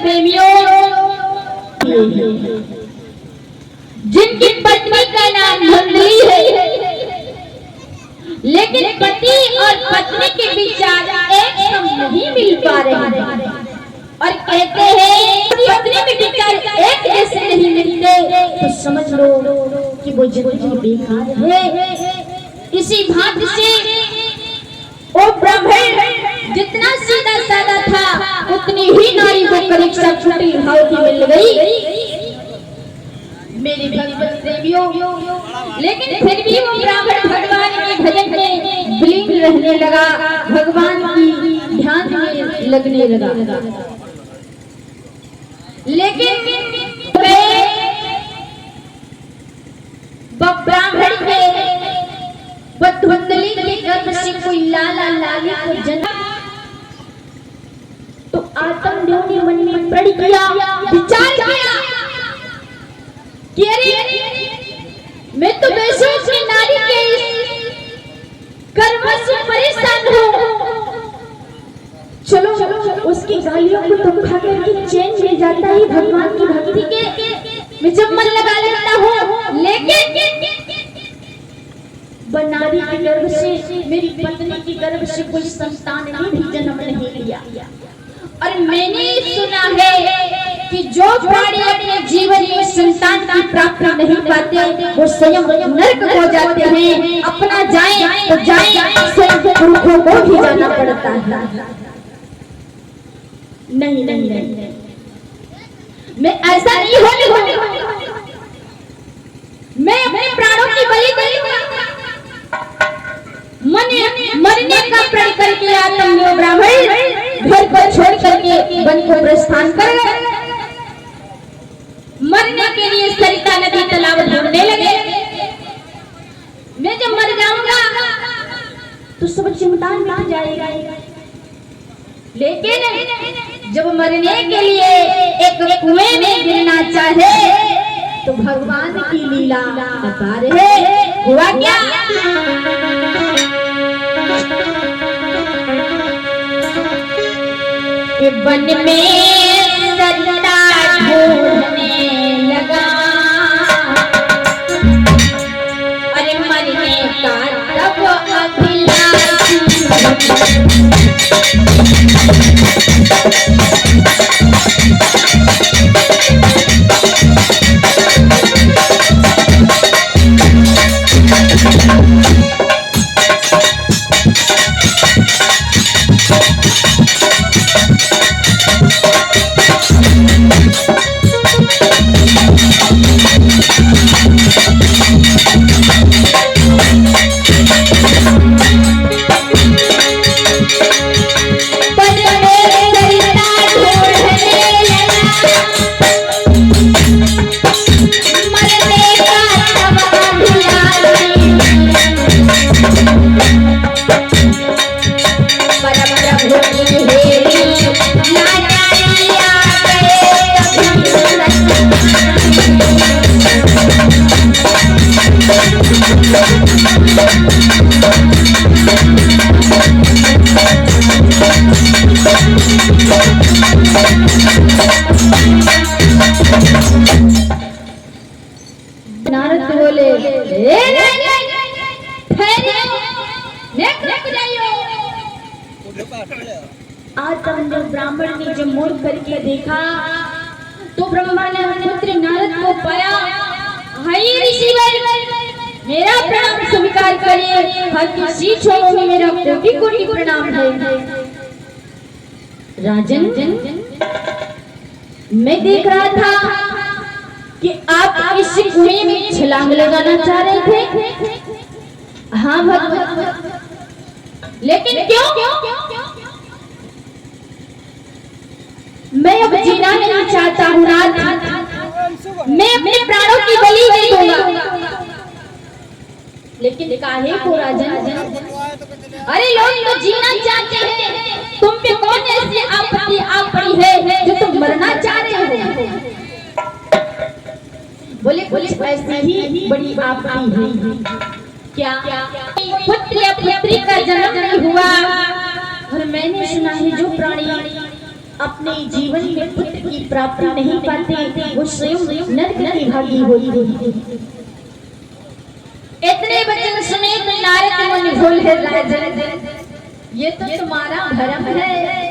प्रेमियों, जिनकी पत्नी का नाम धुंधली है, लेकिन पति और पत्नी के विचार एक सम नहीं मिल पा रहे हैं और कहते हैं पत्नी के विचार एक जैसे नहीं मिलते तो समझ लो कि वो जिंदगी बेकार है। इसी भांति से वो ब्राह्मण जितना सीधा साधा था उतनी ही नारी को परीक्षा छुट्टी भाव की मिल गई मेरे भगवत प्रेमियों। लेकिन फिर भी वो ब्राह्मण भगवान के भजन में विलीन रहने लगा, भगवान की ध्यान में लगने लगा। लेकिन ब्राह्मण के धुंधली के गर्भ से कोई लाला लाली को जन्म तो आत्मदेव ने मन में प्रण किया, विचार किया कि अरे मैं तो वैसे की नारी के कर्म से परेशान हूँ, चलो उसकी गालियों को तुम खा करके चैन मिल जाता है भगवान की भक्ति के मैं जब मन लगा लेता हूँ। लेकिन नारी के गर्भ से मेरी पत्नी के गर्भ से कोई संतान ने भी जन्म नहीं लिया और मैंने सुना है कि जो प्राणी अपने जीवन में संतान की प्राप्ति नहीं पाते वो स्वयं नरक हो जाते हैं। अपना जाए तो जाए, स्वयं पुरुषों को भी जाना पड़ता है। नहीं नहीं नहीं, मैं ऐसा नहीं होने दूंगी। मैं अपने प्राणों की बलि दूंगा। मरने का प्रण करके आत्मदेव ब्राह्मण घर पर छोड़ करके वन को प्रस्थान कर गए। मरने के लिए सरिता नदी तालाब ढूंढने लगे। मैं जब मर जाऊंगा तो सब चिंता मिट जाएगा, लेकिन जब मरने के लिए एक कुएं में गिरना चाहे तो भगवान की लीला अपार है। हुआ क्या? वन में सरिता ढूंढने लगा, अरे मरने का तब अभिलाषी नारद बोले आत्मदेव ब्राह्मण ने जब मुड़ करके देखा तो ब्रह्मा ने पुत्र नारद को पाया। हाय ऋषिवर, मेरा प्रणाम स्वीकार करिए, हर किसी छोरों में मेरा कोटि कोटि प्रणाम है। राजन, मैं देख रहा था कि आप इस कुएं में छलांग लगाना चाह रहे थे। हाँ भगवान, लेकिन क्यों? मैं अब जीना नहीं चाहता हूँ नाथ, मैं अपने प्राणों की बलि नहीं दूंगा। लेकिन काहे को राजन? अरे लोग तो जीना चाहते हैं, तुम पे कौन ऐसी आपत्ति आ पड़ी है जो तुम मरना चाह रहे हो? बोले कुछ ऐसी ही बड़ी आपत्ति है। क्या पुत्र या पुत्री का जन्म नहीं हुआ? और मैंने सुना है जो प्राणी अपने जीवन में पुत्र की प्राप्ति नहीं पाते, वो स्वयं नरक की भागी होती है। इतने वचन सुने तो नारद मुनि बोले, राजन ये तो तुम्हारा भ्रम है।